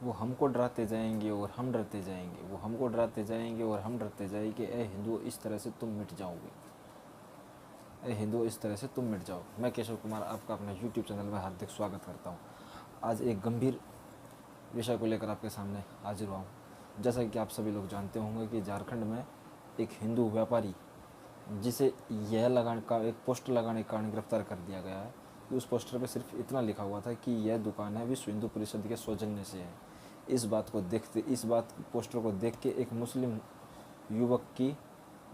वो हमको डराते जाएंगे और हम डरते जाएंगे, वो हमको डराते जाएंगे और हम डरते जाएंगे। ए हिंदुओं, इस तरह से तुम मिट जाओगे। ए हिंदुओं, इस तरह से तुम मिट जाओ। मैं केशव कुमार आपका अपने यूट्यूब चैनल में हार्दिक स्वागत करता हूँ। आज एक गंभीर विषय को लेकर आपके सामने हाजिर हुआ हूँ। जैसा कि आप सभी लोग जानते होंगे कि झारखंड में एक हिंदू व्यापारी, जिसे यह लगाने का एक पोस्टर लगाने के कारण गिरफ्तार कर दिया गया है कि उस पोस्टर पर सिर्फ इतना लिखा हुआ था कि यह दुकान है विश्व हिंदू परिषद के सौजन्य से है। इस बात पोस्टर को देख के एक मुस्लिम युवक की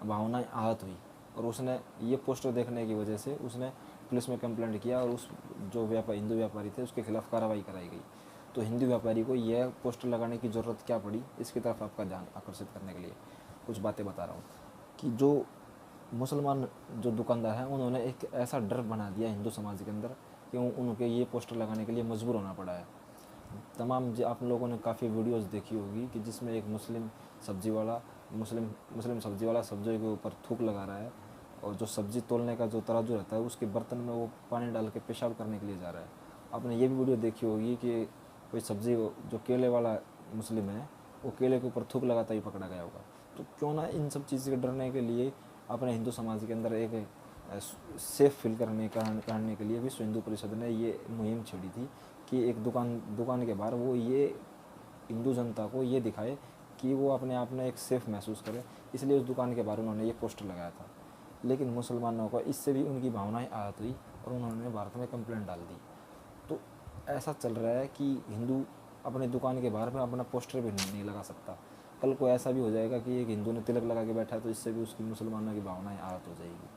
भावनाएं आहत हुई और उसने ये पोस्टर देखने की वजह से उसने पुलिस में कंप्लेंट किया और उस जो हिंदू व्यापारी थे उसके खिलाफ कार्रवाई कराई गई। तो हिंदू व्यापारी को यह पोस्टर लगाने की ज़रूरत क्या पड़ी, इसकी तरफ आपका ध्यान आकर्षित करने के लिए कुछ बातें बता रहा हूँ कि जो मुसलमान जो दुकानदार हैं उन्होंने एक ऐसा डर बना दिया हिंदू समाज के अंदर कि उनके ये पोस्टर लगाने के लिए मजबूर होना पड़ा है। आप लोगों ने काफ़ी वीडियोस देखी होगी कि जिसमें एक मुस्लिम सब्जी वाला सब्जियों के ऊपर थूक लगा रहा है और जो सब्जी तोलने का जो तराजू रहता है उसके बर्तन में वो पानी डाल के पेशाब करने के लिए जा रहा है। आपने ये भी वीडियो देखी होगी कि कोई सब्जी जो केले वाला मुस्लिम है वो केले के ऊपर थूक लगाता ही पकड़ा गया होगा। तो क्यों ना इन सब चीज़ से डरने के लिए अपने हिंदू समाज के अंदर एक सेफ फील करने के लिए विश्व हिंदू परिषद ने ये मुहिम छेड़ी थी कि एक दुकान के बाहर वो ये हिंदू जनता को ये दिखाए कि वो अपने आप में एक सेफ़ महसूस करे। इसलिए उस दुकान के बाहर उन्होंने ये पोस्टर लगाया था। लेकिन मुसलमानों को इससे भी उनकी भावनाएं आहत हुई और उन्होंने भारत में कंप्लेंट डाल दी। तो ऐसा चल रहा है कि हिंदू अपने दुकान के बाहर में अपना पोस्टर भी नहीं लगा सकता। कल को ऐसा भी हो जाएगा कि एक हिंदू ने तिलक लगा के बैठा है तो इससे भी उसकी मुसलमानों की भावनाएं आहत हो जाएगी।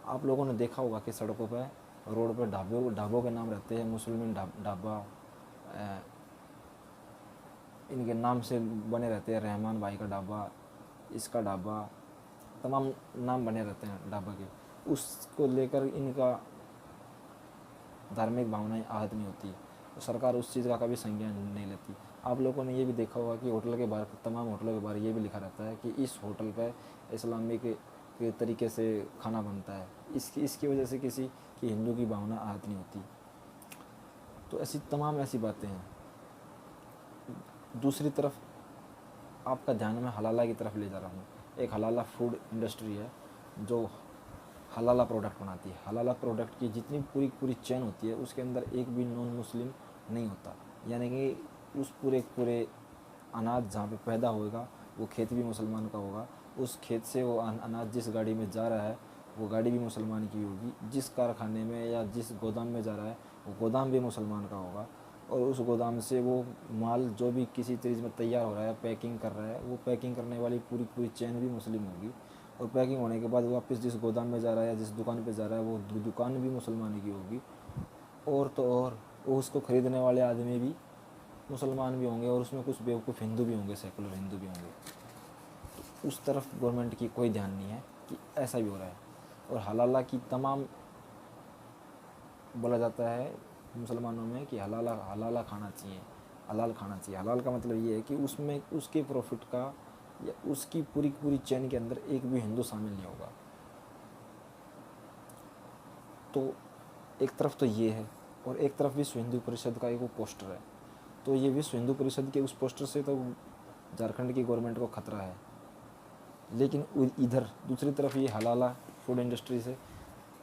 आप लोगों ने देखा होगा कि सड़कों पर रोड पर ढाबों के नाम रहते हैं, मुस्लिम ढाबा, इनके नाम से बने रहते हैं, रहमान भाई का ढाबा, इसका ढाबा, तमाम नाम बने रहते हैं ढाबा के। उसको लेकर इनका धार्मिक भावनाएं आहत नहीं होती तो सरकार उस चीज़ का कभी संज्ञान नहीं लेती। आप लोगों ने ये भी देखा होगा कि होटल के बाहर, तमाम होटलों के बाहर ये भी लिखा रहता है कि इस होटल पर इस्लामिक के तरीके से खाना बनता है। इसकी वजह से किसी की हिंदू की भावना आहत नहीं होती। तो ऐसी बातें हैं। दूसरी तरफ आपका ध्यान मैं हलाला की तरफ ले जा रहा हूँ। एक हलाला फूड इंडस्ट्री है जो हलाला प्रोडक्ट बनाती है। हलाला प्रोडक्ट की जितनी पूरी चेन होती है उसके अंदर एक भी नॉन मुस्लिम नहीं होता। यानी कि उस पूरे अनाज जहाँ पे पैदा होगा वो खेत भी मुसलमान का होगा। उस खेत से वो अनाज जिस गाड़ी में जा रहा है वो गाड़ी भी मुसलमान की होगी। जिस कारखाने में या जिस गोदाम में जा रहा है वो गोदाम भी मुसलमान का होगा। और उस गोदाम से वो माल जो भी किसी चीज़ में तैयार हो रहा है, पैकिंग कर रहा है, वो पैकिंग करने वाली पूरी चेन भी मुस्लिम होगी। और पैकिंग होने के बाद वापस जिस गोदाम में जा रहा है या जिस दुकान पे जा रहा है वो दुकान भी मुसलमान की होगी। और तो और वो उसको ख़रीदने वाले आदमी भी मुसलमान भी होंगे और उसमें कुछ बेवकूफ़ हिंदू भी होंगे, सेकुलर हिंदू भी होंगे। तो उस तरफ गवर्नमेंट की कोई ध्यान नहीं है कि ऐसा भी हो रहा है। और हलाला की तमाम बोला जाता है मुसलमानों में कि हलाला खाना चाहिए, हलाल खाना चाहिए। हलाल का मतलब ये है कि उसमें उसके प्रॉफिट का या उसकी पूरी चेन के अंदर एक भी हिंदू शामिल नहीं होगा। तो एक तरफ तो ये है और एक तरफ विश्व हिंदू परिषद का एक वो पोस्टर है। तो ये विश्व हिंदू परिषद के उस पोस्टर से तो झारखंड की गवर्नमेंट को खतरा है, लेकिन इधर दूसरी तरफ ये हलाला फूड इंडस्ट्री से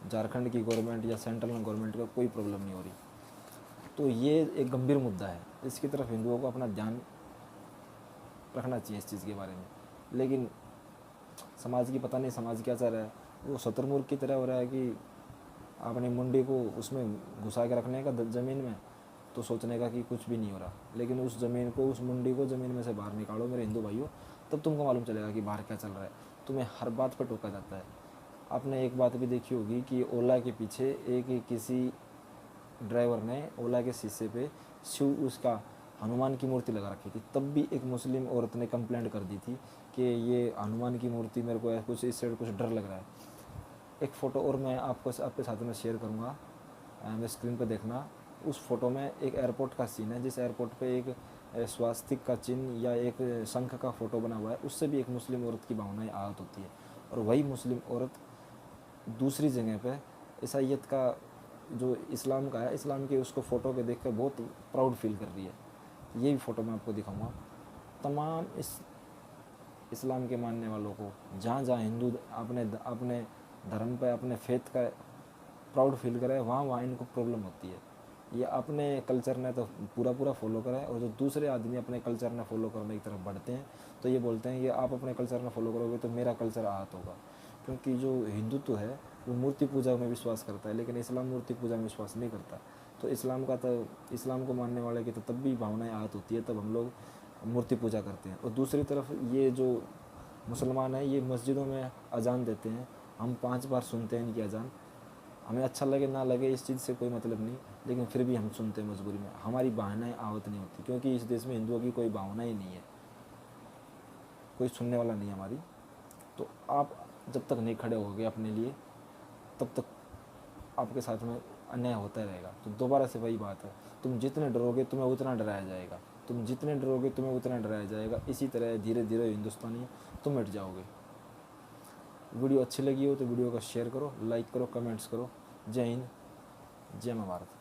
झारखंड की गवर्नमेंट या सेंट्रल गवर्नमेंट को कोई प्रॉब्लम नहीं हो रही। तो ये एक गंभीर मुद्दा है। इसकी तरफ हिंदुओं को अपना ध्यान रखना चाहिए इस चीज़ के बारे में। लेकिन समाज की पता नहीं समाज क्या चाह रहा है। वो शतुरमुर्ग की तरह हो रहा है कि अपनी मुंडी को उसमें घुसा के रखने का ज़मीन में, तो सोचने का कि कुछ भी नहीं हो रहा। लेकिन उस ज़मीन को, उस मुंडी को ज़मीन में से बाहर निकालो मेरे हिंदू भाइयों, तब तुमको मालूम चलेगा कि बाहर क्या चल रहा है। तुम्हें हर बात पर टोका जाता है। आपने एक बात भी देखी होगी कि ओला के पीछे किसी ड्राइवर ने ओला के शीशे पे उसका हनुमान की मूर्ति लगा रखी थी। तब भी एक मुस्लिम औरत ने कंप्लेंट कर दी थी कि ये हनुमान की मूर्ति मेरे को कुछ इससे कुछ डर लग रहा है। एक फ़ोटो और मैं आपके साथ में शेयर करूँगा, मैं स्क्रीन पे देखना। उस फोटो में एक एयरपोर्ट का सीन है जिस एयरपोर्ट पे एक स्वास्तिक का चिन्ह या एक शंख का फ़ोटो बना हुआ है। उससे भी एक मुस्लिम औरत की भावनाएं आहत होती है। और वही मुस्लिम औरत दूसरी जगह पे ईसाइयत का जो इस्लाम का है, इस्लाम के उसको फ़ोटो के देख कर बहुत प्राउड फील कर रही है। ये भी फ़ोटो मैं आपको दिखाऊंगा। तमाम इस्लाम के मानने वालों को, जहाँ जहाँ हिंदू अपने अपने धर्म पे, अपने फेथ का प्राउड फील करे, वहाँ वहाँ इनको प्रॉब्लम होती है। ये अपने कल्चर ने तो पूरा पूरा फॉलो करा है, और जो दूसरे आदमी अपने कल्चर ने फॉलो करने की तरफ बढ़ते हैं तो ये बोलते हैं कि आप अपने कल्चर ने फॉलो करोगे तो मेरा कल्चर आहत होगा। क्योंकि जो हिंदुत्व है वो मूर्ति पूजा में विश्वास करता है, लेकिन इस्लाम मूर्ति पूजा में विश्वास नहीं करता। तो इस्लाम को मानने वाले की तो तब भी भावनाएं आहत होती है, तब हम लोग मूर्ति पूजा करते हैं। और दूसरी तरफ ये जो मुसलमान हैं, ये मस्जिदों में अजान देते हैं, हम 5 बार सुनते हैं इनकी अजान। हमें अच्छा लगे ना लगे इस चीज़ से कोई मतलब नहीं, लेकिन फिर भी हम सुनते हैं मजबूरी में। हमारी भावनाएं आहत नहीं होती, क्योंकि इस देश में हिंदुओं की कोई भावना ही नहीं है, कोई सुनने वाला नहीं है हमारी। तो आप जब तक नहीं खड़े होगे अपने लिए, तब तक आपके साथ में अन्याय होता रहेगा। तो दोबारा से वही बात है, तुम जितने डरोगे तुम्हें उतना डराया जाएगा, तुम जितने डरोगे तुम्हें उतना डराया जाएगा। इसी तरह धीरे धीरे हिंदुस्तानी तुम मिट जाओगे। वीडियो अच्छी लगी हो तो वीडियो को शेयर करो, लाइक करो, कमेंट्स करो। जय हिंद, जय महाभारत।